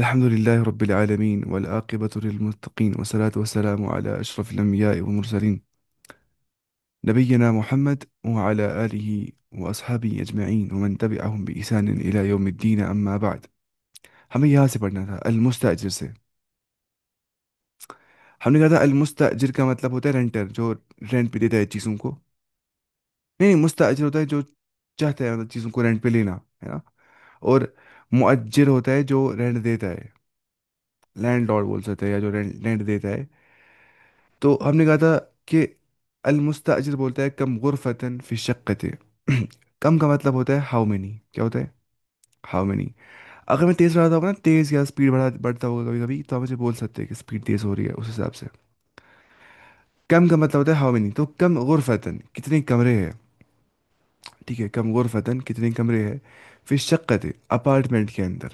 الحمد لله رب العالمين والعاقبة للمتقين والصلاة والسلام على أشرف الأنبياء والمرسلين نبينا محمد وعلى آله وأصحابه أجمعين ومن تبعهم بإحسان إلى يوم الدين أما بعد. ہمیں یہاں سے پڑھنا تھا المستأجر سے. ہم نے کہا تھا المستأجر کا مطلب ہوتا ہے رینٹر جو رینٹ پہ دیتا ہے چیزوں کو. نہیں نہیں، مستأجر ہوتا ہے جو چاہتا ہے مطلب چیزوں کو رینٹ پہ لینا ہے نا. اور مؤجر ہوتا ہے جو رینٹ دیتا ہے، لینڈ لارڈ بول سکتے ہیں، یا جو رینٹ دیتا ہے. تو ہم نے کہا تھا کہ المستاجر بولتا ہے کم غرفتن فی شقت. کم کا مطلب ہوتا ہے ہاؤ مینی. کیا ہوتا ہے؟ How many. اگر میں تیز رہا ہوگا نا، تیز یا اسپیڈ بڑھتا ہوگا کبھی کبھی، تو آپ مجھے بول سکتے ہیں کہ اسپیڈ تیز ہو رہی ہے اس حساب سے. کم کا مطلب ہوتا ہے ہاؤ مینی. تو کم غرفتن کتنے کمرے ہیں. ٹھیک ہے، کم غرفتن کتنے کمرے ہیں فی شقت اپارٹمنٹ کے اندر.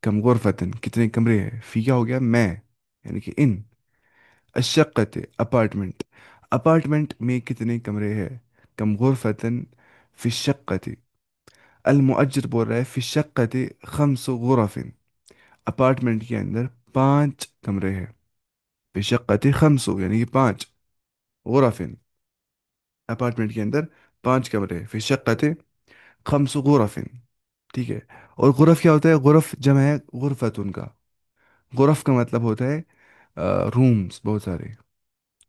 کم غرفتن کتنے کمرے ہیں، فی کیا ہو گیا میں، یعنی کہ ان الشقت اپارٹمنٹ. اپارٹمنٹ میں کتنے کمرے ہیں. کم غرفتن فی الشقت. المؤجر بول رہا ہے فی الشقت خمس غرف. اپارٹمنٹ کے اندر 5 کمرے ہیں. فی الشقت خمس یعنی کہ 5 غرف. اپارٹمنٹ کے اندر 5 کمرے ہیں. فی الشقت خمس غرف. ٹھیک ہے. اور غرف کیا ہوتا ہے؟ غرف جمع ہے غرفتن کا. غرف کا مطلب ہوتا ہے رومز بہت سارے.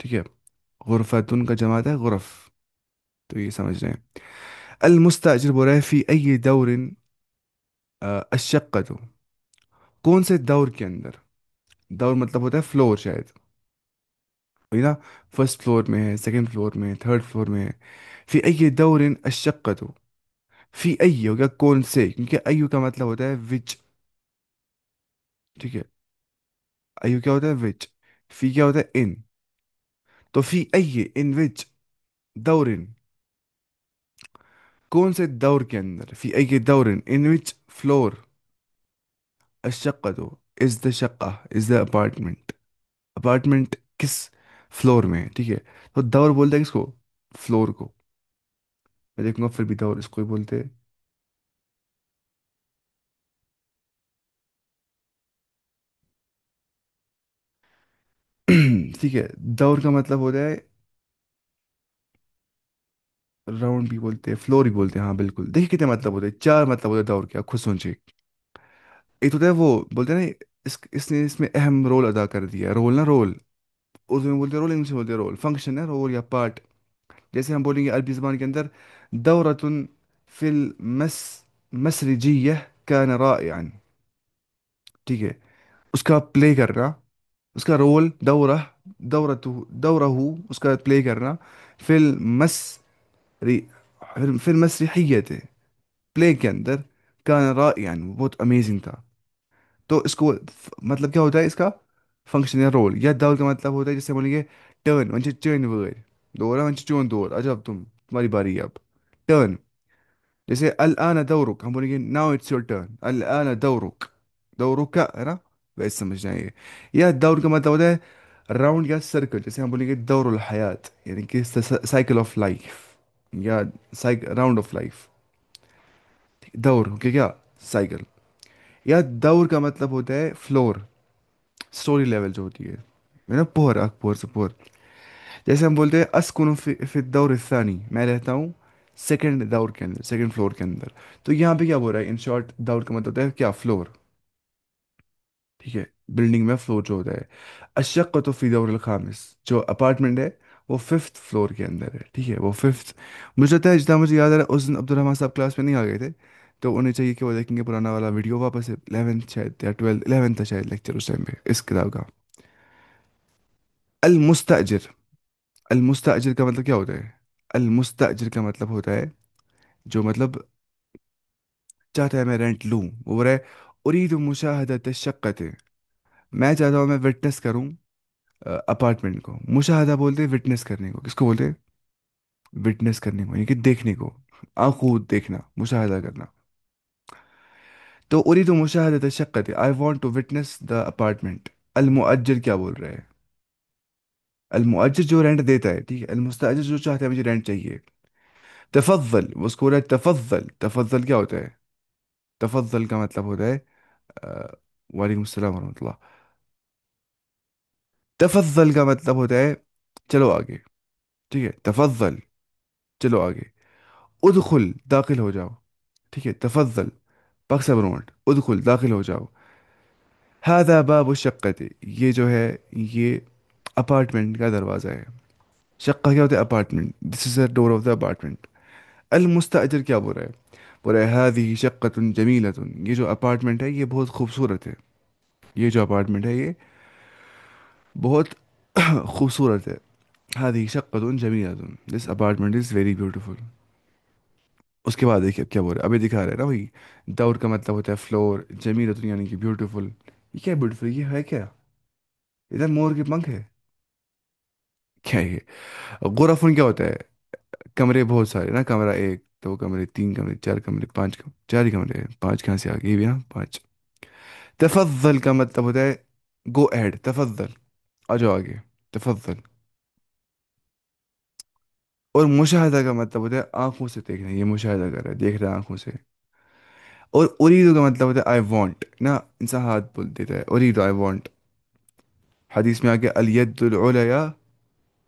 ٹھیک ہے. غرفتن کا جمع ہے غرف. تو یہ سمجھ رہے ہیں. المستاجر بول رہا ہے فی ای دور الشقۃ. کون سے دور کے اندر. دور مطلب ہوتا ہے فلور شاید، وہی نا. فرسٹ فلور میں ہے، سیکنڈ فلور میں ہے، تھرڈ فلور میں ہے. فی ای دور الشقۃ. فی ای ہو گیا کون سے، کیونکہ ایو کا مطلب ہوتا ہے وچ. ٹھیک ہے. ایو کیا ہوتا ہے؟ وچ. فی کیا ہوتا ہے؟ ان. تو فی ای ان وچ دور. کون سے دور کے اندر. فی ای دور ان وچ فلور الشقة از دا شقہ از دا اپارٹمنٹ. اپارٹمنٹ کس فلور میں ہے. ٹھیک ہے. تو دور بولتے ہیں کس کو؟ فلور کو. میں دیکھوں گا پھر بھی دور اس کو ہی بولتے ہیں. ٹھیک ہے. دور کا مطلب ہوتا ہے راؤنڈ بھی بولتے ہیں، فلور بھی بولتے ہیں. ہاں بالکل. دیکھیے کتنے مطلب ہوتے ہیں، 4 مطلب ہوتے ہیں دور کے. آپ خود سوچیے. ایک تو ہوتا ہے وہ بولتے ہیں نا، اس نے اس میں اہم رول ادا کر دیا. رول نا رول، اردو میں بولتے ہیں رول، انگلش میں بولتے ہیں رول. فنکشن ہے رول یا پارٹ. جیسے ہم بولیں گے عربی زبان کے اندر دورتن فی المسرجیہ کان رائعا. ٹھیک ہے. اس کا پلے کرنا، اس کا رول دورہ، دورہ اس کا پلے کرنا فی المسری، فی المسرحیت، پلے کے اندر کان رائعا، وہ بہت امیزنگ تھا. تو اس کو مطلب کیا ہوتا ہے اس کا؟ فنکشن یا رول. یا دور کا مطلب ہوتا ہے جیسے بولیں گے ٹرن ون چین وٲرۍ دور ون چون دور عجب تمہاری باری اب. ٹرن. جیسے الآن دورک، ہم بولیں گے ناؤ اٹس یور ٹرن الآن دورک. دورک کا ہے نا، ویسے سمجھ جائیں گے. یا دور کا مطلب ہوتا ہے راؤنڈ یا سرکل. جیسے ہم بولیں گے دور الحیات، یعنی کہ سائیکل آف لائف، یا راؤنڈ آف لائف. دور کہ کیا؟ سائیکل. یا دور کا مطلب ہوتا ہے فلور، سٹوری لیول جو ہوتی ہے نا، پور پور سے پور. جیسے ہم بولتے ہیں اسکن فی الدور الثانی، میں رہتا ہوں سیکنڈ دور کے اندر، سیکنڈ فلور کے اندر. تو یہاں پہ کیا بول رہا ہے ان شارٹ؟ دور کا مطلب ہوتا ہے کیا؟ فلور. ٹھیک ہے. بلڈنگ میں فلور جو ہوتا ہے. الشقۃ فی دور الخامس، جو اپارٹمنٹ ہے وہ 5th فلور کے اندر ہے. ٹھیک ہے. وہ 5th. مجھے لگتا ہے جتنا مجھے یاد آ رہا ہے اس دن عبد الرحمان صاحب کلاس میں نہیں آ گئے تھے، تو انہیں چاہیے کہ وہ دیکھیں گے پرانا والا ویڈیو واپس سے. 11th شاید یا 12 تھا شاید لیکچر اس ٹائم پہ اس کتاب کا. المستاجر. المستاجر کا مطلب کیا ہوتا ہے؟ المستاجر کا مطلب ہوتا ہے جو مطلب چاہتا ہے میں رینٹ لوں. وہ بول رہا ہے اريد مشاہدۃ الشقۃ. میں چاہتا ہوں میں وٹنس کروں اپارٹمنٹ کو. مشاہدہ بولتے ہیں وٹنس کرنے کو. کس کو بولتے ہیں؟ وٹنس کرنے کو، یعنی کہ دیکھنے کو، آنکھوں دیکھنا، مشاہدہ کرنا. تو اريد مشاہدۃ الشقۃ، I want to witness the apartment. المؤجر کیا بول رہا ہے؟ المؤجر جو رینٹ دیتا ہے. ٹھیک ہے. المستاجر جو چاہتا ہے مجھے رینٹ چاہیے. تفضل، اس کو رہا ہے تفضل. تفضل کیا ہوتا ہے؟ تفضل کا مطلب ہوتا ہے वालेकुम अस्सलाम वरहमतुल्लाह। तफضل का मतलब होता है चलो आगे। ठीक है, तफضल, चलो आगे। उदखुल, दाखिल हो जाओ। ठीक है, तफضल, पक्सा ब्रोट, उदखुल, दाखिल हो जाओ। हादा बाबु शक्कते, ये जो है, ये अपार्टमेंट का दरवाज़ा है। शक्का क्या होता है? Apartment. This is the door of the apartment. अल मुस्तअजर क्या बोल रहा है? बोल रहा है हादी शक्कतुन जमीलतुन, ये जो अपार्टमेंट है ये बहुत खूबसूरत है। ये जो अपार्टमेंट है ये बहुत खूबसूरत है। हादी शक्कतुन जमीलतुन, this apartment is very beautiful. उसके बाद देखिए अब क्या बोल रहा है, अभी दिखा रहा है ना वही। दौर का मतलब होता है फ्लोर, जमीलतुन यानी कि ब्यूटीफुल। ये क्या ब्यूटीफुल, ये है क्या? इधर मोर के पंख है क्या ये? गुरफुन क्या होता है? कमरे बहुत सारे ना, कमरा एक, दो कमरे, तीन कमरे, चार कमरे, पांच कमरे, चार ही कमरे हैं, पांच कहाँ से आ गए? ये भी ना पांच। तफضल का मतलब होता है गो अहेड, तफضल, आ जाओ आगे, तफضल। और मुशाहिदा का मतलब होता है आंखों से देखना, ये मुशाहिदा कर रहा है, देख रहा है आंखों से। और उरीदु का मतलब होता है आई वांट ना, इंसान हाथ बोल देता है उरीदु, आई वांट। हदीस में आगे अल यद्दुल उलया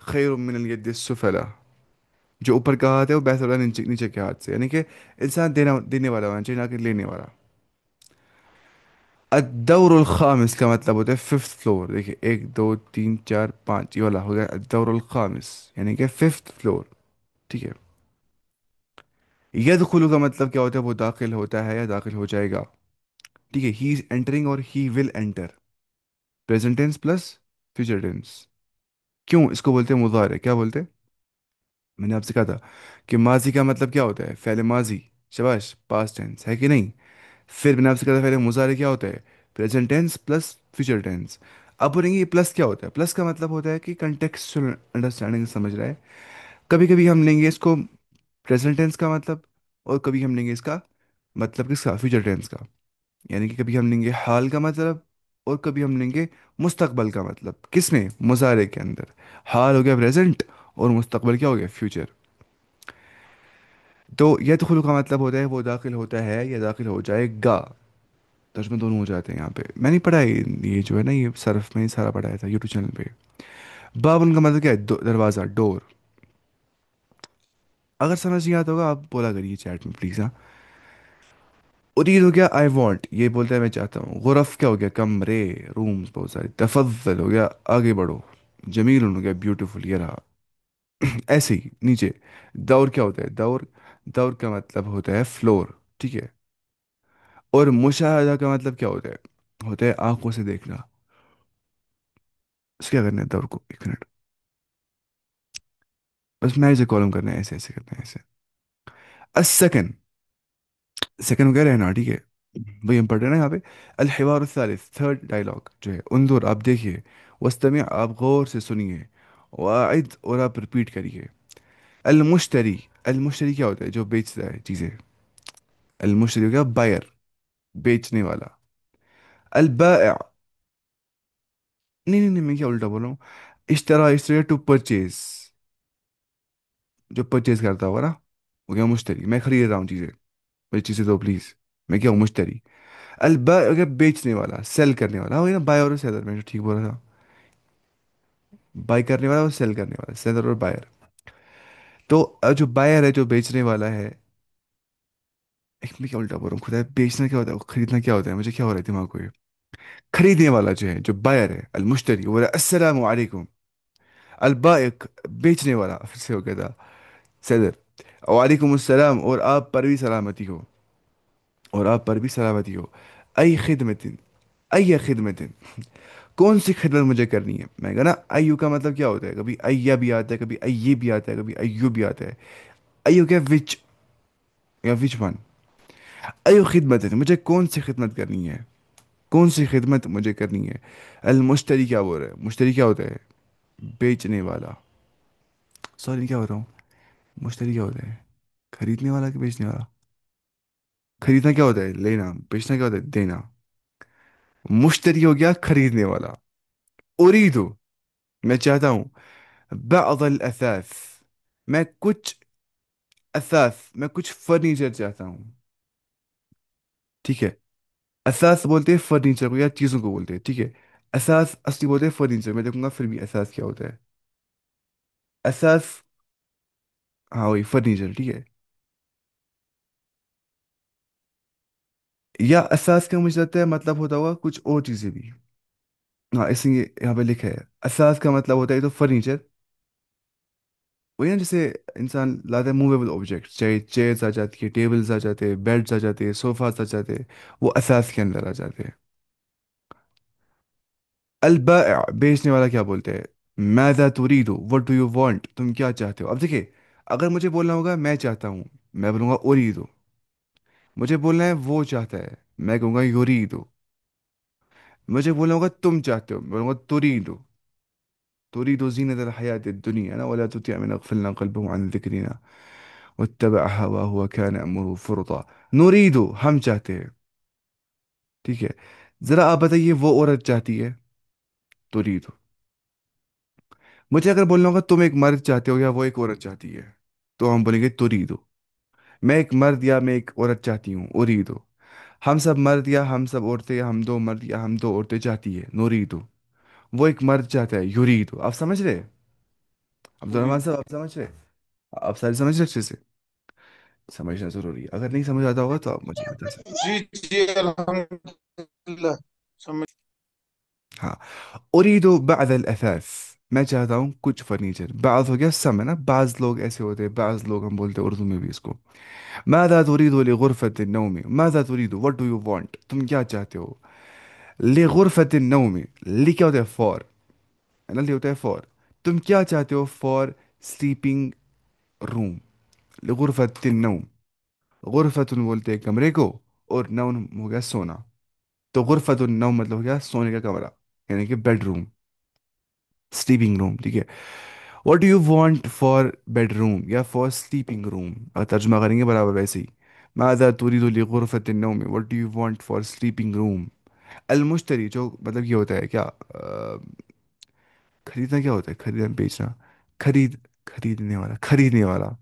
खैरुम मिन अल यद्दिस सुफला, जो ऊपर का हाथ है वो बेहतर होता है नीचे नीचे के हाथ से, यानी कि इंसान देना देने वाला होना चाहिए, ना कि लेने वाला। अद्दौरुल खामिस का मतलब होता है फिफ्थ फ्लोर। देखिए एक दो तीन चार पाँच, ये वाला हो गया अद्दौरुल खामिस, यानी कि फिफ्थ फ्लोर। ठीक है। यदखुलु का मतलब क्या होता है? वो दाखिल होता है या दाखिल हो जाएगा। ठीक है, ही इज एंटरिंग और he will enter, present tense plus future tense. क्यों इसको बोलते हैं मुजारे, क्या बोलते हैं? मैंने आपसे कहा था कि माजी का मतलब क्या होता है? फ़ेल माजी, शाबाश, पास्ट टेंस है कि नहीं? फिर मैंने आपसे कहा था पहले मुजारे क्या होता है? Present tense plus future tense. अब बोलेंगे ये प्लस क्या होता है? प्लस का मतलब होता है कि कंटेक्चुअल अंडरस्टैंडिंग समझ रहा है। कभी कभी हम लेंगे इसको प्रेजेंट टेंस का मतलब, और कभी हम लेंगे इसका मतलब किसका? फ्यूचर टेंस का। यानी कि कभी हम लेंगे हाल का मतलब, और कभी हम लेंगे मुस्तकबल का मतलब। किसमें? मुजारे के अंदर। हाल हो गया प्रेजेंट, और मुस्तकबल क्या हो गया? फ्यूचर। तो यदखुलु का मतलब होता है वो दाखिल होता है या दाखिल हो जाएगा। तर्जुमे दोनों हो जाते हैं यहाँ पे। मैंने पढ़ा है ये जो है ना, ये सरफ में ही सारा पढ़ाया था यूट्यूब चैनल पे। बाब उनका मतलब क्या है? दरवाज़ा, डोर। अगर समझ नहीं आता होगा आप बोला करिए चैट में प्लीज़, हाँ। उरीद हो गया आई वॉन्ट, ये बोलता है मैं चाहता हूँ। गुरफ क्या हो गया? कमरे, रूम्स बहुत सारे। तफضल हो गया आगे बढ़ो। जमील हो गया ब्यूटीफुल, ये रहा। ऐसे ही नीचे। दौर क्या होता है? दौर, दौर का मतलब होता है फ्लोर। ठीक है। और मुशाहदा का मतलब क्या होता है? होता है आंखों से देखना। इसको क्या करना है दौर को? एक मिनट, बस मैं इसे कॉलम करना है, ऐसे ऐसे करना है ऐसे। सेकंड, सेकंड हो गया रहना। ठीक है, वही हम पढ़ रहे हैं ना यहाँ पे। अलहिवार सालिस, थर्ड डायलॉग जो है, उन्दुर, आप देखिए। वस्तमी, आप गौर से सुनिए। वाइद, और आप रिपीट करिए। अलमुश्तरी, अलमुश्तरी क्या होता है? जो बेचता है चीज़ें। अलमुश्तरी हो गया बायर, बेचने वाला। अलबाइअ, नहीं नहीं नहीं, मैं क्या उल्टा बोल रहा हूँ। इश्तरा, इश्तरा टू परचेज, जो परचेज करता होगा ना, वो क्या? मुश्तरी। मैं खरीद रहा हूँ चीज़ें, मेरी चीज़ें दो प्लीज़। मैं क्या हूँ? मुश्तरी। अलबाइअ हो गया बेचने वाला, सेल करने वाला। हो गया ना, बाय और सेलर, मैं ठीक बोल रहा था। बाय करने वाला और सेल करने वाला, सेलर और बायर। तो जो बायर है, जो बेचने वाला है। एक मैं क्या उल्टा बोल रहा हूँ खुदा, बेचना क्या होता है? खरीदना क्या होता है? मुझे क्या हो रहा है दिमाग को ये। खरीदने वाला जो है, जो बायर है, अल मुश्तरी, वो अस्सलाम वालेकुम। अल बाइक, बेचने वाला, फिर से हो गया था सदर। वालेकुम अस्सलाम, और आप पर भी सलामती हो, और आप पर भी सलामती हो। अय खिदमतिन, अय खिदमतिन, कौन सी खिदमत मुझे करनी है? मैं कहा ना, अय्यू का मतलब क्या होता है? कभी अय्या भी आता है, कभी अय्ये भी आता है, कभी अय्यू भी आता है। अय्यू क्या? विच, या विच वन। अय्यू खिदमत है, मुझे कौन सी खिदमत करनी है? कौन सी खिदमत मुझे करनी है? अल मुश्तरी क्या बोल रहा है? मुश्तरी क्या होता है? बेचने वाला। सॉरी, क्या होता हूँ? मुश्तरी क्या होता है? खरीदने वाला कि बेचने वाला? खरीदना क्या होता है? लेना। बेचना क्या होता है? देना। मुश्तरी हो गया खरीदने वाला। उरीदु, मैं चाहता हूँ। बादल असास, मैं कुछ असास, मैं कुछ फर्नीचर चाहता हूँ। ठीक है। असास बोलते हैं फर्नीचर को या चीज़ों को बोलते हैं, ठीक है। असास असली बोलते हैं फर्नीचर, मैं देखूंगा फिर भी असास क्या होता है। असास, हाँ वही फर्नीचर, ठीक है। या असास का मुझे लगता है मतलब होता होगा कुछ और चीज़ें भी। हाँ इसलिए यहाँ पे लिखा है असास का मतलब होता है तो फर्नीचर, वही ना जैसे इंसान लाता है मूवेबल ऑब्जेक्ट, चाहे चेयर्स आ जाती है, टेबल्स आ जाते हैं, बेड्स आ जाते हैं, सोफास आ जाते हैं, वो असास के अंदर आ जाते हैं। अलबाया बेचने वाला क्या बोलते हैं? माज़ा तुरीदु, व्हाट डू यू वांट, तुम क्या चाहते हो। अब देखिए, अगर मुझे बोलना होगा मैं चाहता हूँ, मैं बोलूँगा उरीदु। मुझे बोलना है वो चाहता है, मैं कहूँगा युरीदु। मुझे बोलना होगा तुम चाहते हो, मैं बोलूँगा तुरीदु। तुरीदु ज़ीनतल हयात दुनिया ना वला तुति मन अगफलना क़ल्बहु अन ज़िक्रिना वत्तबअ हवाहु व कान अमरुहु फ़ुरता। नुरीदु हम चाहते हैं, ठीक है। ज़रा आप बताइए वो औरत चाहती है, तुरीदु। मुझे अगर बोलना होगा तुम एक मर्द चाहते हो या वो एक औरत चाहती है, तो हम बोलेंगे तुरीदु। मैं एक मर्द या मैं एक औरत चाहती हूँ, उरीदु। हम सब मर्द या हम सब औरतें या हम दो मर्द या हम दो औरतें चाहती है, नूरीदु। वो एक मर्द चाहता है, युरीदु। आप समझ रहे? अब्दुल रहमान साहब आप समझ रहे? आप सारे समझ रहे अच्छे से? समझना जरूरी है, अगर नहीं समझ आता होगा तो आप मुझे बता सकते जी जी अल्हम्दुलिल्लाह समझ। हैं। हाँ, उरीदु बाज़ अल असास, मैं चाहता हूँ कुछ फर्नीचर। बाज़ हो गया सम, है ना, बाज़ लोग ऐसे होते हैं, बाज़ लोग हम बोलते हैं उर्दू में भी इसको। माज़ा तुरीदु लिगुरफत नौमी, माज़ा तुरीदु व्हाट डू यू वांट, तुम क्या चाहते हो। लिगुरफत नौमी, लि क्या होता है फॉर, है ना, लि होता है फॉर। तुम क्या चाहते हो फॉर स्लीपिंग रूम। लिगुरफत नौम, गुरफतुन बोलते हैं कमरे को, और नौम हो गया सोना। तो गुरफतुन नौम मतलब हो गया सोने का कमरा, यानी कि बेडरूम, स्लीपिंग रूम, ठीक है। What do you want for bedroom या फॉर स्लीपिंग रूम, अगर तर्जुमा करेंगे बराबर वैसे ही। माज़ा तुरीदु लिगुरफत नौम, what do you want for sleeping room. अलमुश्तरी जो मतलब ये होता है क्या, खरीदना क्या होता है, खरीदना बेचना, खरीद, खरीदने वाला, खरीदने वाला।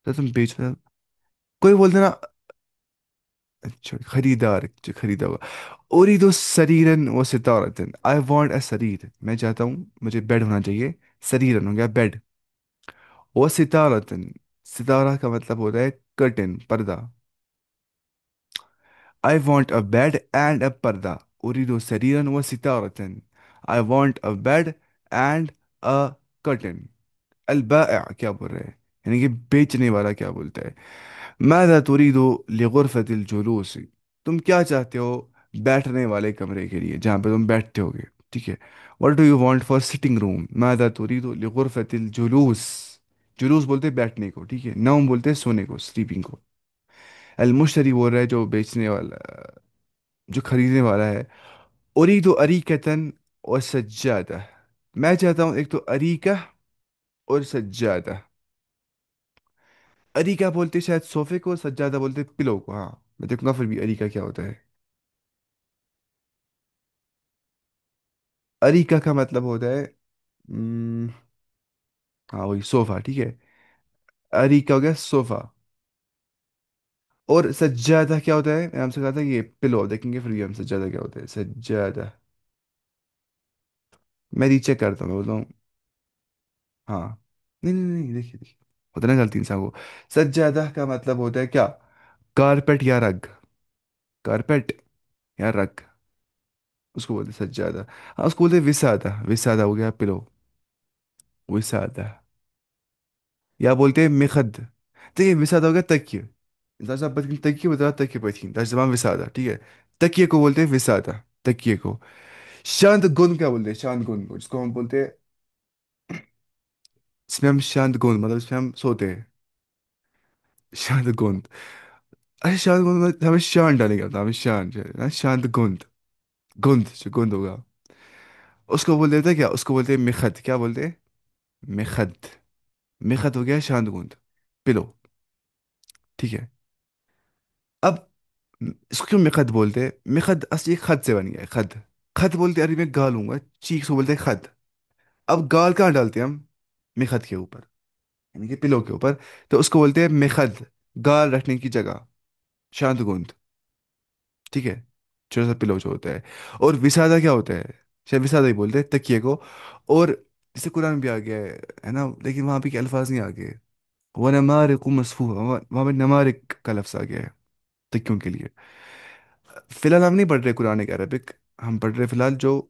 तो तुम बेच रहे हो, कोई बोलते ना, अच्छा खरीदार जो खरीदा होगा। उरीदु सरीरन व सितारतन, आई वांट अ सरीर, मैं चाहता हूँ मुझे बेड होना चाहिए। सरीरन हो गया बेड, वो सितारतन, सितारा का मतलब होता है कर्टन, पर्दा। I want a bed and a पर्दा, उरीदु सरीरन व सितारतन। I want a bed and a curtain. अलबाया क्या बोल रहे हैं, यानी कि बेचने वाला क्या बोलता है। माज़ा तुरीदु लिगुरफतिल जुलूस, तुम क्या चाहते हो बैठने वाले कमरे के लिए, जहाँ पे तुम बैठते होगे, ठीक है। What do you want for sitting room, माज़ा तुरीदु लिगुरफतिल जुलूस। जुलूस बोलते हैं बैठने को, ठीक है। नौम बोलते हैं सोने को, स्लीपिंग को। अल मुश्तरी बोल रहा है जो बेचने वाला, जो खरीदने वाला है। उरीदु अरीकतन और सज्जादा, मैं चाहता हूँ एक तो अरीका और सज्जादा। अरीका बोलते शायद सोफे को, सज्जादा बोलते पिलो को। हाँ मैं देखूंगा फिर भी अरीका क्या होता है। अरीका का मतलब होता है हाँ वही सोफा, ठीक है। अरीका हो गया सोफा। और सज्जादा क्या होता है, मैंने आपसे कहा था ये पिलो, देखेंगे फिर भी हम सज्जादा क्या होता है, सज्जादा। मैं रीचेक करता हूँ, मैं बोलता हूँ। हाँ, नहीं नहीं नहीं, देखिए देखिए, होता है ना गलती इंसान को। सज्जादा का मतलब होता है क्या, कारपेट या रग, कारपेट या रग, उसको बोलते हैं सज्जादा। हाँ उसको बोलते हैं विसादा, विसादा हो गया पिलो, विसादा। या बोलते हैं मिखद, देखिए विसादा हो गया तकिए। इंसान साहब बल्कि तकिए बता, तकिए बैठिए दस जमा विसादा, ठीक है। तकिए को बोलते हैं विसादा, तकिए को। शांत गुन क्या बोलते हैं, शांत गुन को, जिसको हम बोलते हैं, इसमें हम शांत गुन मतलब इसमें हम सोते हैं, शांत गुन। अरे शांत गुंद में हमें शान डालेंगे, होता हमें शान जो है ना, शांत गुंद, गुंद जो गुंद होगा, उसको बोल देते हैं क्या, उसको बोलते हैं मिखद, क्या बोलते हैं, मिखद। मिखद हो गया शांत गुंद, पिलो, ठीक है। अब इसको क्यों मिखद बोलते हैं, मिखद असली खद से बन गया है, खद। खद बोलते हैं, अरे मैं गालूंगा, चीख से बोलते हैं खद। अब गाल कहाँ डालते हैं हम, मिखद के ऊपर, यानी कि पिलो के ऊपर, तो उसको बोलते हैं मिखद। گال رکھنے کی جگہ، شانت گوند، ٹھیک ہے، چھوٹا سا پلو جو ہوتا ہے. اور وسادہ کیا ہوتا ہے؟ شاید وسادہ ہی بولتے ہیں تکیے کو. اور جسے قرآن میں بھی آ گیا ہے نا، لیکن وہاں پہ کے الفاظ نہیں آ گئے. وہ نمارق مصفوفہ، وہاں پہ نمارق کا لفظ آ گیا ہے تکیوں کے لیے. فی الحال ہم نہیں پڑھ رہے قرآن کے عربک، ہم پڑھ رہے فی الحال جو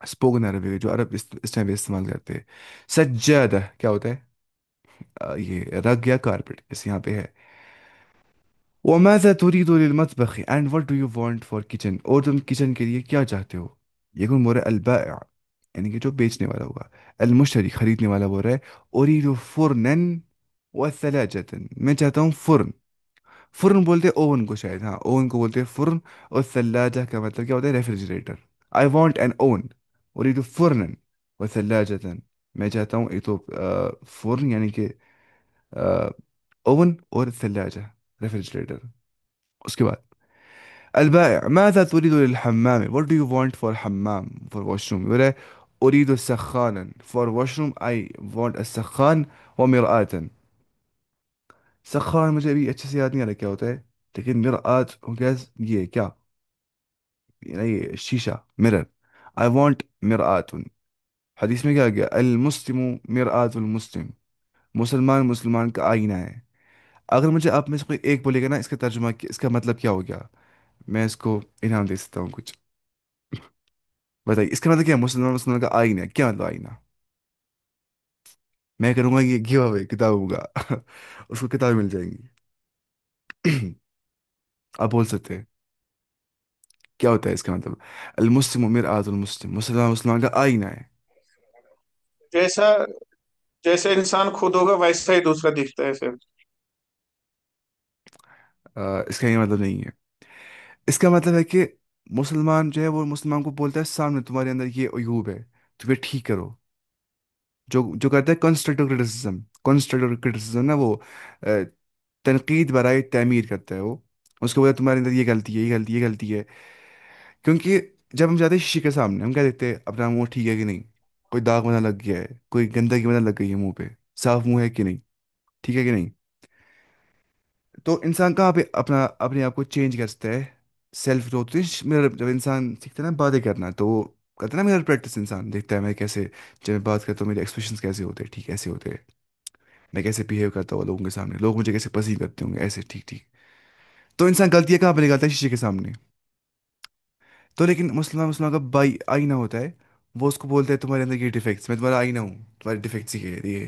اسپوکن عربک ہے، جو عرب اس ٹائم پہ استعمال کرتے ہیں. سجادہ کیا ہوتا ہے؟ یہ رگ یا کارپٹ، اس یہاں پہ ہے. وماذا تريد للمطبخ and what do you want for kitchen، اور تم کچن کے لیے کیا چاہتے ہو؟ يكون بول رہا ہے البائع، یعنی کہ جو بیچنے والا ہوگا. المشتری خریدنے والا بول رہا ہے اريد فرنا وثلاجة، میں چاہتا ہوں فرن. فرن بولتے ہیں اوون کو، شاید ہاں اوون کو بولتے ہیں فرن. اور ثلاجہ کا مطلب کیا ہوتا ہے؟ Refrigerator. I want an oven, اريد فرنا وثلاجة، میں چاہتا ہوں ایک تو فرن یعنی کہ اوون، اور ثلاجہ ریفریجریٹر. اس کے بعد البائع ماذا تريد للحمام، what do you want for حمام for washroom، يقول لك أريد سخانا for washroom I want السخان ومرآة. سخان مجھے ابھی اچھے سے یاد نہیں آ رہا کیا ہوتا ہے، لیکن مرآت ہو گیا یہ کیا، یہ شیشہ، مرر. I want مرآة. حدیث میں کیا گیا؟ المسلم مرآت المسلم، مسلمان مسلمان کا آئینہ ہے. اگر مجھے آپ میں سے کوئی ایک بولے گا نا اس کا ترجمہ اس کا مطلب کیا ہو گیا، میں اس کو انعام دے سکتا ہوں کچھ. بتائیے اس کا مطلب کیا ہے؟ مسلمان مسلمان کا آئینہ کیا مطلب آئینہ؟ میں کروں گا یہ گیو اوے کتابوں کا اس کو کتابیں مل جائیں گی. آپ بول سکتے ہیں کیا ہوتا ہے اس کا مطلب؟ المسلم مرآت المسلم، مسلمان مسلمان کا آئینہ ہے. جیسا جیسے انسان خود ہوگا ویسا ہی دوسرا دکھتا ہے پھر. اس کا یہ مطلب نہیں ہے. اس کا مطلب ہے کہ مسلمان جو ہے وہ مسلمان کو بولتا ہے سامنے تمہارے اندر یہ عیوب ہے، تمہیں ٹھیک کرو. جو جو کرتا ہے کنسٹرکٹیو کرٹیسزم. کنسٹرکٹیو کرٹیسزم نا وہ تنقید برائے تعمیر کرتا ہے وہ. اس کو بولتا ہے تمہارے اندر یہ غلطی ہے، یہ غلطی، یہ غلطی ہے. کیونکہ جب ہم جاتے ہیں شیشے کے سامنے ہم کیا دیکھتے ہیں؟ اپنا منہ ٹھیک ہے کہ نہیں، کوئی داغ وغیرہ لگ گیا ہے، کوئی گندگی وغیرہ لگ گئی ہے منہ پہ، صاف منہ ہے کہ نہیں، ٹھیک ہے کہ نہیں. تو انسان کہاں پہ اپنا اپنے آپ کو چینج کر سکتا ہے؟ Self growth. میرا جب انسان سیکھتا ہے نا باتیں کرنا، تو وہ کرتا ہے نا میرا پریکٹس، انسان دیکھتا ہے میں کیسے جب میں بات کرتا ہوں میرے ایکسپریشنس کیسے ہوتے ہیں، ٹھیک ایسے ہوتے ہیں. میں کیسے بہیو کرتا ہوں لوگوں کے سامنے، لوگ مجھے کیسے پسند کرتے ہوں گے، ایسے ٹھیک ٹھیک. تو انسان غلطیاں کہاں پہ نکالتا ہے؟ شیشے کے سامنے. تو لیکن مسلمان کا بائی آئینہ ہوتا ہے، وہ اس کو بولتے ہیں تمہارے اندر یہ ڈیفیکٹس، میں تمہارا آئینہ ہوں، تمہارے ڈیفیکٹس یہ.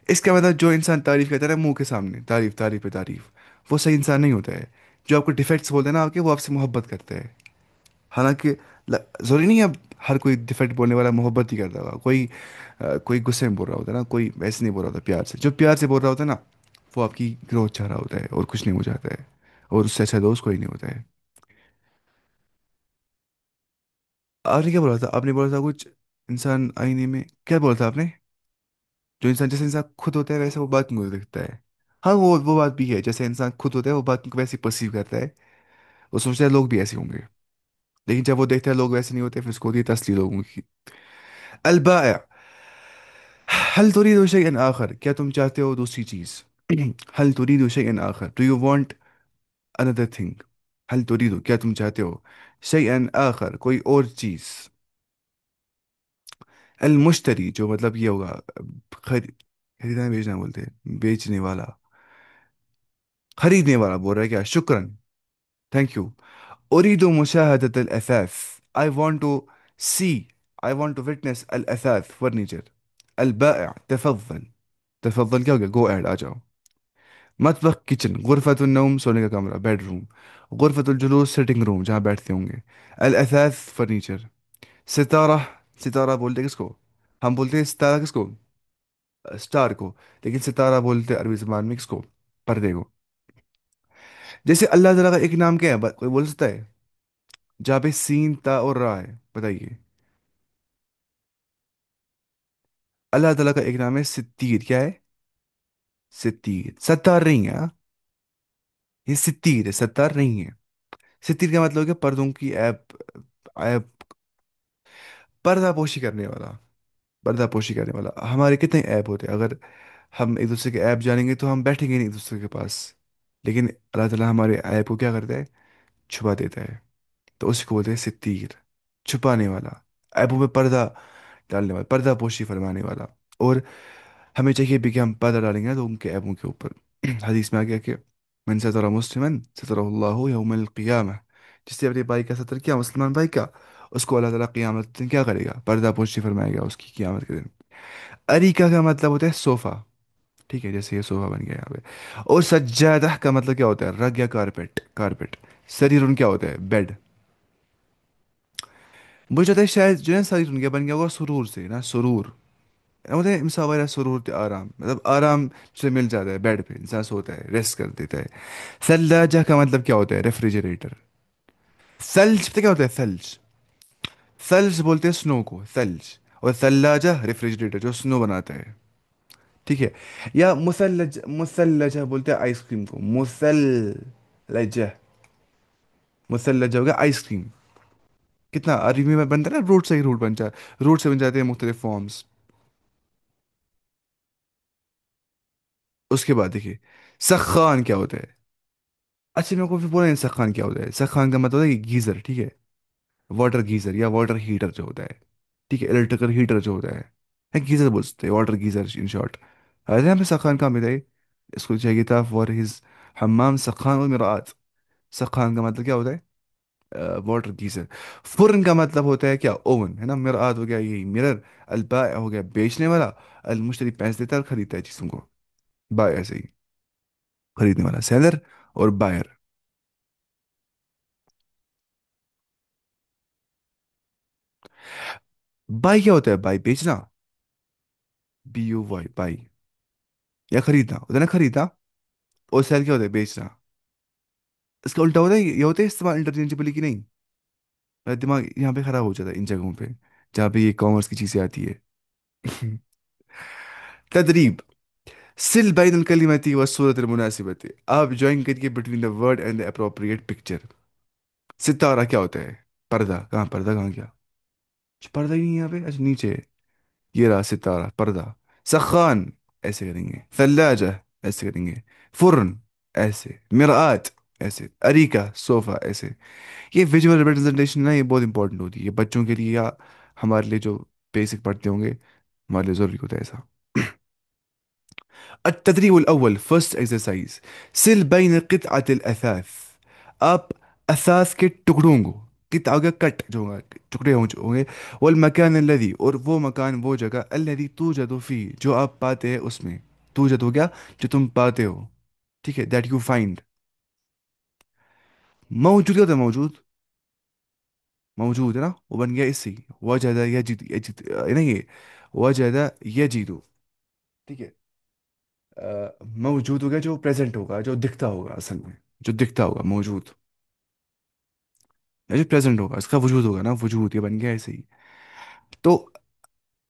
اس کا مطلب جو انسان تعریف کرتا ہے نا منہ کے سامنے، تعریف تعریف پہ تعریف، وہ صحیح انسان نہیں ہوتا ہے. جو آپ کو ڈیفیکٹس بولتے ہیں نا آپ کے، وہ آپ سے محبت کرتا ہے. حالانکہ ضروری نہیں ہے اب ہر کوئی ڈیفیکٹ بولنے والا محبت ہی کرتا ہوگا. کوئی غصے میں بول رہا ہوتا ہے نا، کوئی ویسے نہیں بول رہا ہوتا پیار سے. جو پیار سے بول رہا ہوتا ہے نا وہ آپ کی گروتھ چاہ رہا ہوتا ہے اور کچھ نہیں ہو جاتا ہے. اور اس سے اچھا دوست کوئی نہیں ہوتا ہے. آپ نے کیا بولا تھا؟ آپ نے بولا تھا کچھ انسان آئینے میں، کیا بولا تھا آپ نے؟ جو انسان جیسے انسان خود ہوتا ہے ویسے وہ باقی کو دیکھتا ہے. ہاں وہ بات بھی ہے، جیسے انسان خود ہوتا ہے وہ باقی کو ویسے پرسیو کرتا ہے. وہ سوچتا ہے لوگ بھی ایسے ہوں گے، لیکن جب وہ دیکھتا ہے لوگ ویسے نہیں ہوتے پھر اس کو ہوتی ہے تسلی لوگوں کی. البائع هل تريد شيئا آخر، کیا تم چاہتے ہو دوسری چیز؟ هل تريد شيئا آخر، do you want another thing. هل تريد کیا تم چاہتے ہو شيئا آخر کوئی اور چیز. المشتری جو مطلب یہ ہوگا خریدنا بیچنا بولتے ہیں، بیچنے والا، خریدنے والا بول رہا ہے کیا؟ شکرا، تھینک یو. أريد مشاهدة الأثاث، I want to see، I want to witness الأثاث furniture. البائع تفضل، تفضل کیا ہو گیا؟ گو اہڈ، آ جاؤ. مطبخ کچن، غرفة النوم سونے کا کمرہ بیڈ روم، غرفة الجلوس سیٹنگ روم جہاں بیٹھتے ہوں گے. الاثاث فرنیچر. ستارہ، ستارہ بولتے کس کو؟ ہم بولتے ہیں ستارہ کس کو؟ اسٹار کو. لیکن ستارہ بولتے ہیں عربی زبان میں کس کو؟ پردے کو. جیسے اللہ تعالیٰ کا ایک نام کیا ہے، کوئی بول سکتا ہے؟ جہاں پہ سین تا اور را ہے، بتائیے. اللہ تعالیٰ کا ایک نام ہے ستیر، کیا ہے؟ ستیر. ستار نہیں ہے ہاں؟ یہ ستیر ہے، ستار نہیں ہے. ستیر کا مطلب ہے پردوں کی ایپ، ایپ، پردہ پوشی کرنے والا. پردہ پوشی کرنے والا. ہمارے کتنے ایپ ہوتے ہیں؟ اگر ہم ایک دوسرے کے ایپ جانیں گے تو ہم بیٹھیں گے نہیں ایک دوسرے کے پاس، لیکن اللہ تعالیٰ ہمارے ایپ کو کیا کرتا ہے؟ چھپا دیتا ہے. تو اسی کو بولتے ہیں ستیر، چھپانے والا، ایپوں پہ پردہ ڈالنے والا، پردہ پوشی فرمانے والا. اور ہمیں چاہیے بھی کہ ہم پردہ ڈالیں گے نا تو ان کے ایپوں کے اوپر حدیث میں آ گیا کہ من ستر مسلمن ستر اللہ یوم القیامہ، جس نے اپنے بھائی کا ستر کیا، مسلمان بھائی کا، اس کو اللہ تعالیٰ قیامت کے دن کیا کرے گا؟ پردہ پوشی فرمائے گا اس کی قیامت کے دن. اریکہ کا مطلب ہوتا ہے صوفہ، ٹھیک ہے، جیسے یہ صوفہ بن گیا یہاں پہ. اور سجادہ کا مطلب کیا ہوتا ہے؟ رگ یا کارپیٹ، کارپیٹ. سریرن کیا ہوتا ہے؟ بیڈ. مجھے لگتا ہے شاید جو ہے سریرن کیا بن گیا ہوگا سرور سے نا، سرور. ہوتا ہے انسان والا سرور تے آرام، مطلب آرام سے مل جاتا ہے بیڈ پہ، انسان سوتا ہے، ریسٹ کر دیتا ہے. ثلاجہ کا مطلب کیا ہوتا ہے؟ ریفریجریٹر. ثلج پتہ کیا ہوتا ہے؟ ثلج، ثلج بولتے ہیں سنو کو، ثلج. اور ثلاجہ ریفریجریٹر جو سنو بناتا ہے، ٹھیک ہے. یا مثلج، مثلجہ بولتے ہیں آئس کریم کو، مثلجہ. مثلجہ ہو گیا آئس کریم. کتنا عربی میں بنتا ہے نا، روٹ سے ہی روٹ بن جاتا، روٹ سے بن جاتے ہیں مختلف فارمز. اس کے بعد دیکھیے سخان کیا ہوتا ہے. اچھا میرے کو پھر بولا نہیں سخان کیا ہوتا ہے. سخان کا مطلب ہے کہ گیزر، ٹھیک ہے، واٹر گیزر یا واٹر ہیٹر جو ہوتا ہے، ٹھیک ہے، الیکٹریکل ہیٹر جو ہوتا ہے گیزر بول سکتے ہیں، واٹر گیزر ان شارٹ. ارے ہمیں سخان کہاں ملا ہے؟ اس کو چاہیے تھا فار ہز حمام سخان و مرآت. سخان کا مطلب کیا ہوتا ہے؟ Water geyser. فرن کا مطلب ہوتا ہے کیا؟ اوون ہے نا. مرآت ہو گیا یہی مرر. البائع ہو گیا بیچنے والا. المشتری پیسے دیتا ہے اور خریدتا ہے چیزوں کو. بائع ایسے ہی، خریدنے والا سیلر، اور بائر. بائی کیا ہوتا ہے؟ بائی بیچنا، بی یو وائی، بائی. یا خریدنا ہوتا ہے نا، خریدنا. اور سیل کیا ہوتا ہے؟ بیچنا. اس کا الٹا ہوتا ہے، یہ ہوتا ہے استعمال انٹرچینجبلی کی نہیں. میرا دماغ یہاں پہ خراب ہو جاتا ہے ان جگہوں پہ جہاں پہ یہ کامرس کی چیزیں آتی ہے. تدریب. سل بین الکلمتی و صورت المناسبت. آپ جوائن کریے between the word and the appropriate picture. ستارہ کیا ہوتا ہے؟ پردہ. کہاں پردہ کہاں گیا؟ اچھا، پردہ ہی نہیں ہے یہاں پہ. اچھا نیچے ہے. یہ رہا ستارہ، پردہ. سخان ایسے کریں گے. ثلاجہ ایسے کریں گے. فرن ایسے. مرآت ایسے. اریکہ صوفہ ایسے. یہ ویژول ریپرزنٹیشن نا، یہ بہت امپورٹنٹ ہوتی ہے بچوں کے لیے یا ہمارے لیے جو بیسک پڑھتے ہوں گے، ہمارے لیے ضروری ہوتا ہے ایسا. التدريب الأول first exercise. سل بين قطعة الأثاث. آپ اثاث کے ٹکڑوں کو، قطعہ کا کٹ جو ہوگا، ٹکڑے ہوں گے. والمکان الذي، اور وہ مکان، وہ جگہ، الذي توجد فيه، جو آپ پاتے ہیں اس میں. توجد ہو گیا جو تم پاتے ہو، ٹھیک ہے، that you find. موجود کیا ہوتا ہے؟ موجود، موجود ہے نا، وہ بن گیا اس سے وجد یجد، یجد نا یہ وجد یجد، ٹھیک ہے. موجود ہو گیا جو پریزنٹ ہوگا، جو دکھتا ہوگا اصل میں، جو دکھتا ہوگا موجود. یا جو پریزنٹ ہوگا، اس کا وجود ہوگا نا، وجود، یہ بن گیا ایسے ہی. تو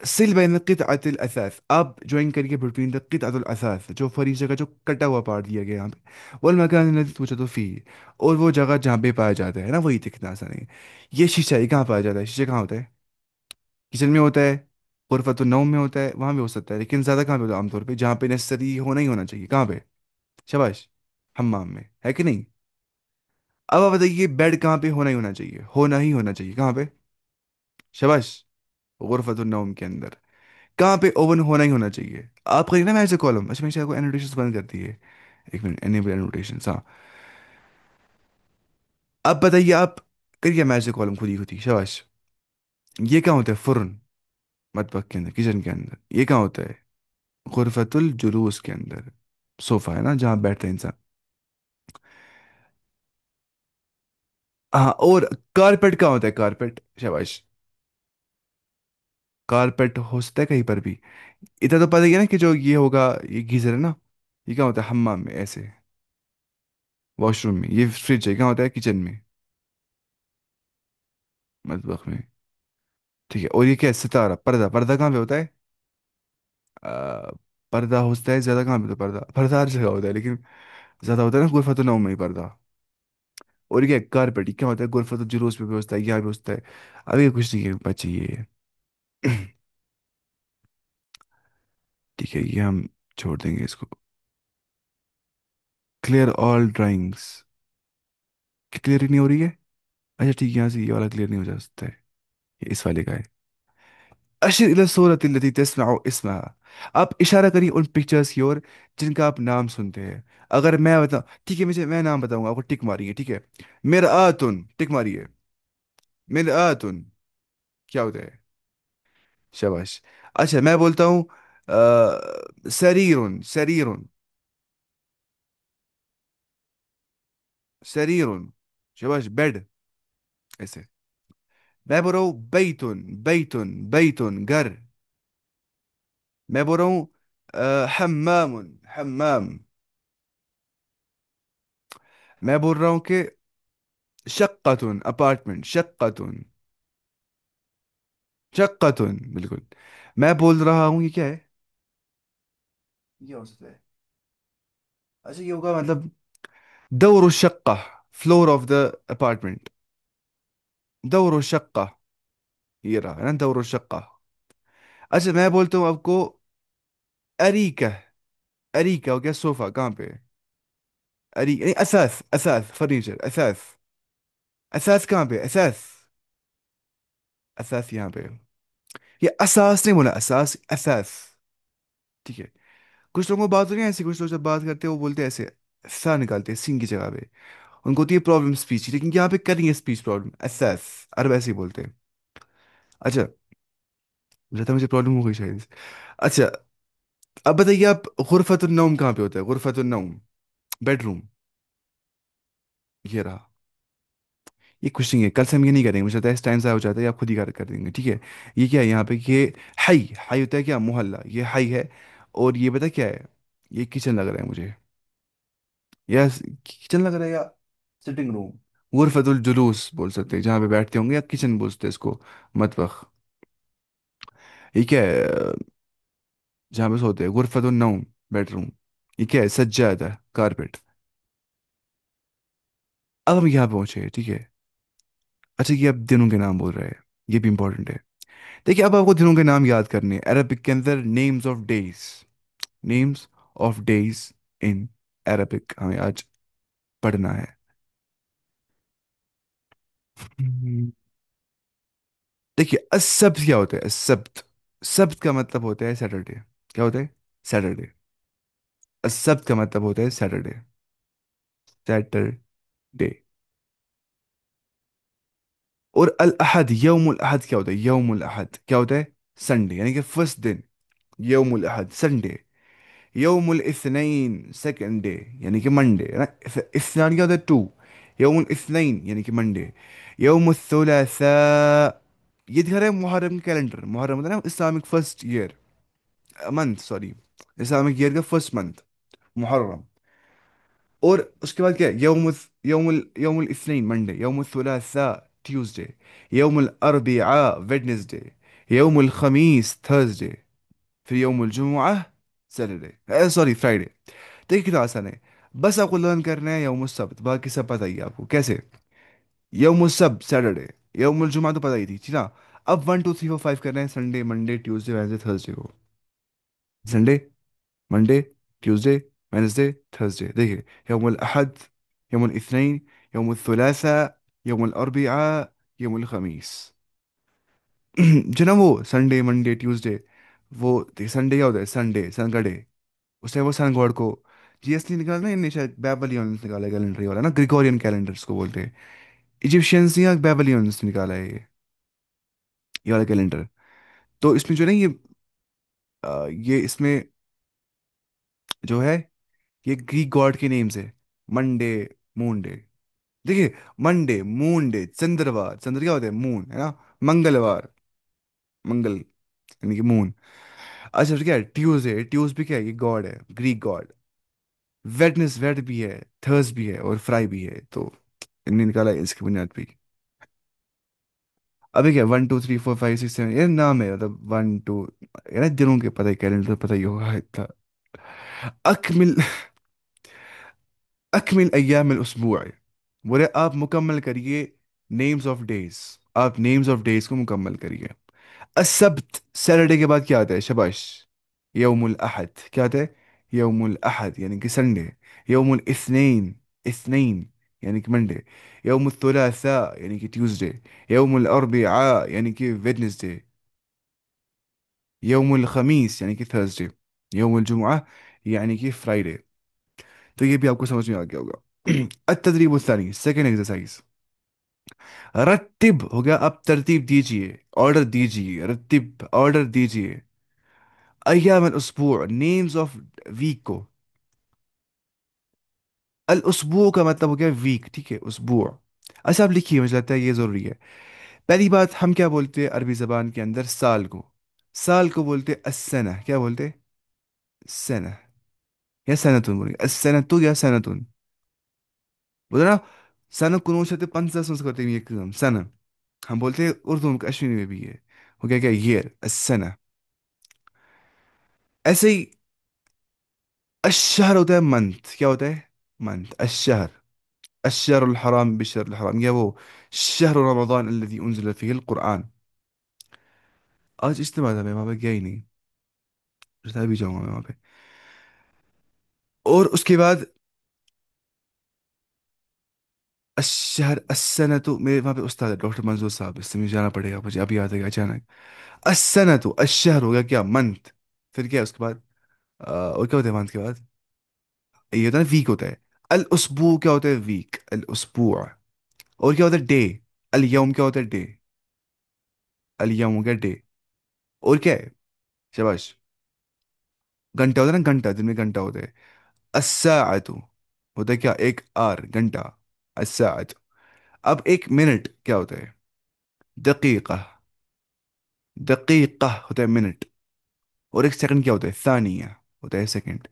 سل بین قطعة الاثاث، آپ جوائن کریے بٹوین دا قطعة الاثاث، جو فریشہ کا جو کٹا ہوا پارٹ دیا گیا یہاں پہ. والمکان الذی توجد فیہ، اور وہ جگہ جہاں پہ پایا جاتا ہے نا، وہی دکھنا آسان ہے. یہ شیشہ، یہ کہاں پایا جاتا ہے؟ شیشہ کہاں ہوتا ہے؟ کچن میں ہوتا ہے، غرفۃ النوم میں ہوتا ہے، وہاں بھی ہو سکتا ہے، لیکن زیادہ کہاں پہ ہوتا ہے عام طور پہ؟ جہاں پہ نیسسری ہونا ہی ہونا چاہیے. کہاں پہ؟ شباش، حمام میں، ہے کہ نہیں. اب آپ بتائیے بیڈ کہاں پہ ہونا ہی ہونا چاہیے؟ ہونا ہی ہونا چاہیے. کہاں پہ؟ شباش، غرفۃ النوم کے اندر. کہاں پہ؟ اوون ہونا ہی ہونا چاہیے. آپ کریے نا میچ کالم. اچھا میں کو انوٹیشن بند کرتی ہے، ایک منٹ، انیبل انوٹیشن. ہاں اب بتائیے آپ، کریے میچ کالم خود ہی خود ہی. شباش. یہ کہاں ہوتا ہے؟ فرن، مطبخ کے اندر، کچن کے اندر. یہ کہاں ہوتا ہے؟ غرفۃ الجلوس کے اندر. صوفہ ہے نا جہاں بیٹھتا ہے انسان. ہاں. اور کارپیٹ کہاں ہوتا ہے؟ کارپیٹ، شاباش. کارپیٹ ہو سکتا ہے کہیں پر بھی. اتنا تو پتہ ہی ہے نا کہ جو یہ ہوگا، یہ گیزر ہے نا، یہ کہاں ہوتا ہے؟ حمام میں ایسے. واش روم میں. یہ فریج ہے، کہاں ہوتا ہے؟ کچن میں، مطبخ میں، ٹھیک ہے. اور یہ کیا ہے؟ ستارہ، پردہ. پردہ کہاں پہ ہوتا ہے؟ آ، پردہ ہوتا ہے زیادہ کہاں پہ؟ تو پردہ، پردہ ہر جگہ ہوتا ہے لیکن زیادہ ہوتا ہے نا غرفۃ النوم میں ہی پردہ. اور یہ کیا ہے؟ کارپیٹ. یہ کیا ہوتا ہے؟ غرفۃ الجلوس پہ بھی ہوتا ہے، یہاں بھی ہوتا ہے. اب یہ کچھ نہیں ہے بچے یہ. ٹھیک ہے، یہ ہم छोड़ देंगे इसको। Clear all drawings. क्लियर ही नहीं हो रही है। अच्छा ठीक है, यहाँ से ये वाला क्लियर नहीं हो जा सकता है। ये इस वाले का है। अशिर इला सूरत लती तस्माउ इसमहा। आप इशारा करिए उन पिक्चर्स की ओर जिनका आप नाम सुनते हैं। अगर मैं बताऊं, ठीक है, मुझे मैं नाम बताऊंगा, आपको टिक मारिए, ठीक है। मिरआतुन, टिक मारिए। मिरआतुन क्या होता है? शाबाश। अच्छा मैं बोलता हूँ सरीरुन, सरीरुन, सरीरुन। शाबाश, बेड। ऐसे। मैं बोल रहा हूँ बैतुन, बैतुन, बैतुन घर। मैं बोल रहा हूँ हम्मामुन, हम्माम। मैं बोल रहा हूँ कि शक्कतुन, अपार्टमेंट, शक्कतुन, शक्कतुन, बिल्कुल। मैं बोल रहा हूँ, ये क्या है? ये हो सकता है। अच्छा ये होगा मतलब दौर शक्का, फ्लोर ऑफ द अपार्टमेंट। दौर शक्का। ये रहा है ना, दौर शक्का। अच्छा मैं बोलता हूँ आपको अरीका। अरीका हो गया सोफा, कहाँ पे है? अरी नहीं, असास, असास फर्नीचर, असास। असास कहाँ पे है? असास। असास यहाँ पे है। ये असास नहीं बोला, असास, असास। ठीक है। कुछ लोगों को बात हो रही है ऐसी, कुछ लोग जब बात करते हैं वो बोलते हैं ऐसे, सा निकालते हैं सिंह की जगह पे। उनको होती है प्रॉब्लम स्पीच, लेकिन यहाँ पे करेंगे स्पीच प्रॉब्लम, असास। अरब ऐसे ही बोलते हैं। अच्छा, मुझे था मुझे प्रॉब्लम हो गई शायद। अच्छा, अब बताइए आप, गुरफतुन नौम कहाँ पे होता है? गुरफतुन नौम, बेडरूम। ये रहा। ये कुछ नहीं है, कल से हम ये नहीं करेंगे, मुझे लगता है इस टाइम से हो जाता है, आप खुद ही कर देंगे, ठीक है। ये क्या है यहाँ पे? ये हाई, हाई होता है क्या? मोहल्ला, ये हाई है। और ये पता क्या है? ये किचन लग रहा है मुझे। या किचन लग रहा है, या सिटिंग रूम। गुरफतुल जुलूस बोल सकते हैं, जहाँ पे बैठते होंगे, या किचन बोलते हैं इसको, मतबख। ये क्या है? जहाँ पे सोते हैं, गुरफतुल नौम, बेडरूम। ये क्या है? सज्जादा, कारपेट। अब हम यहाँ पहुंचे, ठीक है। अच्छा ये अब दिनों के नाम बोल रहे हैं, ये भी इंपॉर्टेंट है। देखिए अब आपको दिनों के नाम याद करने हैं अरबिक के अंदर, names of days. Names of days in Arabic हमें आज पढ़ना है। हम्म, देखिए असब्त क्या होता है? असब्त, सब्त का मतलब होता है सैटरडे। क्या होता है? सैटरडे। असब्त का मतलब होता है सैटरडे, सैटरडे। और अल अहद, यौमुल अहद क्या होता है? यौमुल अहद क्या होता है? संडे, यानी कि फर्स्ट दिन। यौमुल अहद संडे। यौमुल इस्नैन सेकंड डे, यानी कि मंडे, है ना। इस्नान क्या होता है? टू। यौमुल इस्नैन यानी कि मंडे। यौमुल थुलासा, ये दिखा रहा है मुहर्रम कैलेंडर। मुहर्रम होता है ना Islamic first year, month, sorry, Islamic year का फर्स्ट मंथ, मुहर्रम। और उसके बाद क्या है? यौमुल यौमुल इस्नैन मंडे, यौमुल थुलासा ट्यूसडे, यौमुल अरबिआ वेडनेसडे, यौमुल खमीस थर्सडे, फिर यौमुल जुमुआ सैटरडे, सॉरी फ्राइडे। देखिए कितना आसान है। बस आपको लर्न करना है यौमुल सब्त, बाकी सब पता ही है आपको कैसे। यौमुल सब्त सैटरडे, यौमुल जुमा तो पता ही थी ना। अब 1 2 3 4 5 करना है, Sunday Monday Tuesday Wednesday Thursday को। Sunday, Monday, Tuesday, Wednesday, Thursday. देखिए, यौमुल अहद, यौमुल इत्नीन, यौमुल थुलासा, यौमुल अरबिआ, यौमुल खमीस। जो ना वो संडे मंडे ट्यूसडे, वो संडे क्या होता है? संडे सैटरडे, उसने वो सन गॉड को जीएसटी निकालना है, शायद बेबलियंस निकाला है, कैलेंडर ये वाला ना, ग्रिगोरियन कैलेंडर्स को बोलते हैं। इजिप्शियंस या बेबलियंस निकाला है ये वाला कैलेंडर। तो इसमें जो है ना ये ये इसमें जो है, ये ग्रीक गॉड के नेम्स है। Monday, moon day. देखिए, मंडे मून डे, चंद्रवार, चंद्र क्या होता है? मून, है ना। मंगलवार, मंगल यानी कि मून। अच्छा फिर क्या है? ट्यूसडे, ट्यूस भी क्या है? ये गॉड है, ग्रीक गॉड। वेडनेस, वेड भी है, थर्स भी है, और फ्राई भी है, तो इनने निकाला है इसकी बुनियाद पे। अभी क्या 1 2 3 4 5 6 7, ये नाम है मतलब 1 2, ये ना दिनों के पता ही, कैलेंडर पता ही होगा इतना। अकमिल, अकमिल अय्याम उसबुआ, बोले आप मुकम्मल करिए नेम्स ऑफ डेज। आप नेम्स ऑफ डेज को मुकम्मल करिए। असब्त, सैटरडे के बाद क्या आता है? शबाश। यौमुल अहद क्या आता है? يوم الأحد يعني كي سنडे. يوم الاثنين، اثنين يعني كي منडे. يوم الثلاثاء يعني كي تيوزداي. يوم الأربعاء يعني كي ويدنسداي. يوم الخميس يعني कि थर्सडे. يوم الجمعة يعني कि फ्राइडे. तो ये भी आपको समझ में आ गया होगा। التدريب الثاني सेकंड एक्सरसाइज। रत्तिब हो गया, अब तरतीब दीजिए, ऑर्डर दीजिए, रत्तिब ऑर्डर दीजिए। अय्याम الأسبوع नेम्स ऑफ वीक को। अल उसबू का मतलब हो गया वीक, ठीक है, उसबू। अच्छा आप लिखिए, मुझे लगता है ये ज़रूरी है। पहली बात, हम क्या बोलते हैं अरबी ज़बान के अंदर साल को? साल को बोलते हैं अस्सना। क्या बोलते हैं? सना या सनतुन बोलेंगे, अस्सनतु या सनतुन। बोले ना, सन कुनूशत पंसा संस्कृत में एक सन। हम बोलते हैं उर्दू में, कश्मीरी में भी है। हो गया क्या ईयर, अस्सना। ऐसे ही अशहर होता है मंथ। क्या होता है? मंथ, अशहर। الشهر الحرام بالشهر الحرام، يا वो شهر رمضان الذي أنزل فيه القرآن। आज इज्तिमा था, मैं वहाँ पे गया ही नहीं, बता भी जाऊंगा मैं वहाँ पे। और उसके बाद अशहर अस्सना, तो मेरे वहाँ पे उस्ताद है डॉक्टर मंजूर साहब, इससे मुझे जाना पड़ेगा, मुझे अभी याद है अचानक। अस्सना तो अशहर हो गया क्या, मंथ। फिर क्या है उसके बाद? और क्या होता है मंथ के बाद? ये होता है वीक होता है। अल उसबू क्या होता है? वीक, अल उसबू। और क्या होता है? डे। अल यौम क्या होता है? डे। अल यौम हो गया डे। और क्या है? शाबाश। घंटा होता है ना, घंटा, दिन में घंटा होता है। अस्साअतु होता है क्या, एक आर, घंटा। अस्साअतु। अब एक मिनट क्या होता है? दकीका। दकीका होता है मिनट। और एक सेकंड क्या होता है? सानिया होता है सेकंड।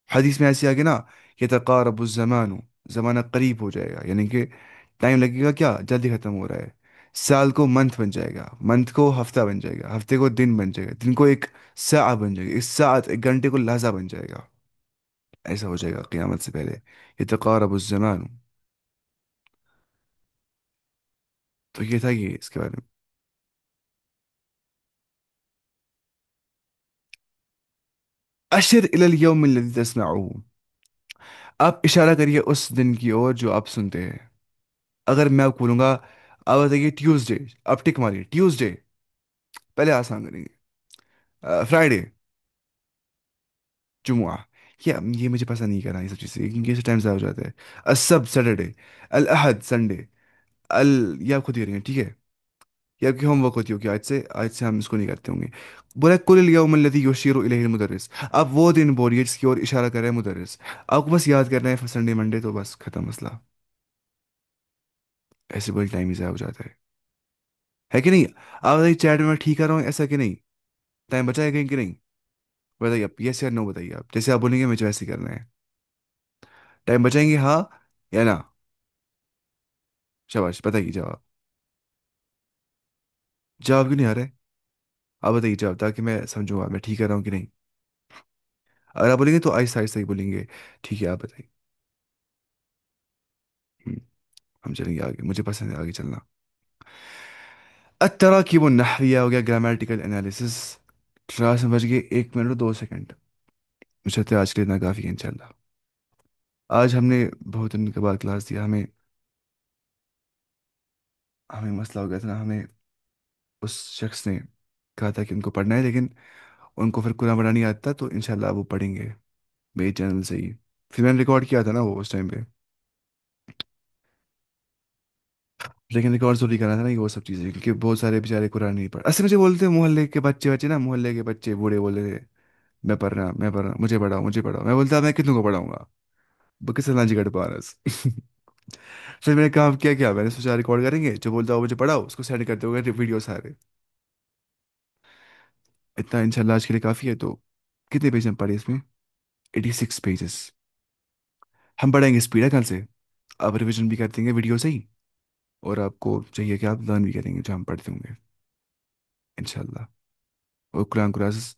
हदीस में ऐसे आ गया ना, यतकारबु ज़मानु, ज़माना करीब हो जाएगा, यानी कि टाइम लगेगा क्या, जल्दी खत्म हो रहा है। साल को मंथ बन जाएगा, मंथ को हफ्ता बन जाएगा, हफ्ते को दिन बन जाएगा, दिन को एक साआ बन जाएगा, इस सात एक घंटे को लहजा बन जाएगा। ऐसा हो जाएगा क़यामत से पहले। यतकारबु ज़मानु। तो ये था ये इसके बारे में। अशर इलल यौम अल्लज़ी तस्मऊह। आप इशारा करिए उस दिन की ओर जो आप सुनते हैं। अगर मैं आपको बोलूंगा, आप बताइए ट्यूसडे, आप टिक मारिए ट्यूसडे, पहले आसान करेंगे। फ्राइडे, जुमुआ। ये मुझे पसंद नहीं करना ये सब चीज़ें, क्योंकि इससे टाइम ज़्यादा हो जाता है। असब सैटरडे। अल अहद संडे। अल, ये आप खुद ही करेंगे, ठीक है। ये आपकी होमवर्क होती होगी, आज से हम इसको नहीं करते होंगे। बोला कुल यौम अल्लज़ी युशीरु इलैहिल मुदर्रिस। आप वो दिन बोलिए जिसकी ओर इशारा कर रहे हैं मुदर्रिस। आपको बस याद करना है संडे मंडे, तो बस खत्म मसला। ऐसे बोल टाइम ही ज़्यादा हो जाता है कि नहीं? आप बताइए चैट में मैं ठीक कर रहा हूँ ऐसा कि नहीं? टाइम बचा है कहीं कि नहीं? बताइए आप, यस या नो बताइए आप, जैसे आप बोलेंगे मुझे वैसे ही करना है। टाइम बचाएंगे, हाँ या ना? शाबाश, बताइए जवाब। जवाब क्यों नहीं आ रहा है? आप बताइए जवाब, ताकि मैं समझूंगा मैं ठीक कर रहा हूँ कि नहीं। अगर आप बोलेंगे तो आहिस्ता आहिस्ता ही बोलेंगे। ठीक है, आप बताइए। हम्म, हम चलेंगे आगे, मुझे पसंद है आगे चलना। التراكيب النحوية हो गया, ग्रामेटिकल एनालिसिस। 3 बज गए 1 मिनट और 2 सेकंड। मुझे लगता है आज के लिए इतना काफ़ी है इंशाल्लाह। आज हमने बहुत दिन के बाद क्लास दिया, हमें हमें मसला हो गया था ना, हमें उस शख्स ने कहा था कि उनको पढ़ना है, लेकिन उनको फिर कुरान पढ़ना नहीं आता, तो इंशाल्लाह वो पढ़ेंगे मेरे चैनल से ही। फिर मैंने रिकॉर्ड किया था ना वो उस टाइम पे, लेकिन रिकॉर्ड जरूरी करना था ना, ये वो सब चीज़ें, क्योंकि बहुत सारे बेचारे कुरान नहीं पढ़, ऐसे मुझे बोलते हैं मोहल्ले के बच्चे बच्चे ना, मोहल्ले के बच्चे बूढ़े बोले थे, मैं पढ़ रहा, मुझे पढ़ाओ, मुझे पढ़ाओ। मैं बोलता मैं कितनों को पढ़ाऊंगा, बकस लांजी कट पारस। फिर मैंने काम किया, क्या मैंने सोचा रिकॉर्ड करेंगे, जो बोलता हो मुझे पढ़ाओ उसको सेंड करते हुए वीडियो सारे। इतना इंशाल्लाह आज के लिए काफ़ी है। तो कितने पेज हम पढ़े इसमें? 86 पेजेस। हम पढ़ेंगे स्पीड है कल से। आप रिवीजन भी कर देंगे वीडियो से ही, और आपको चाहिए कि आप लर्न भी करेंगे जो हम पढ़ते होंगे इंशाल्लाह। और कुरान क्लासेस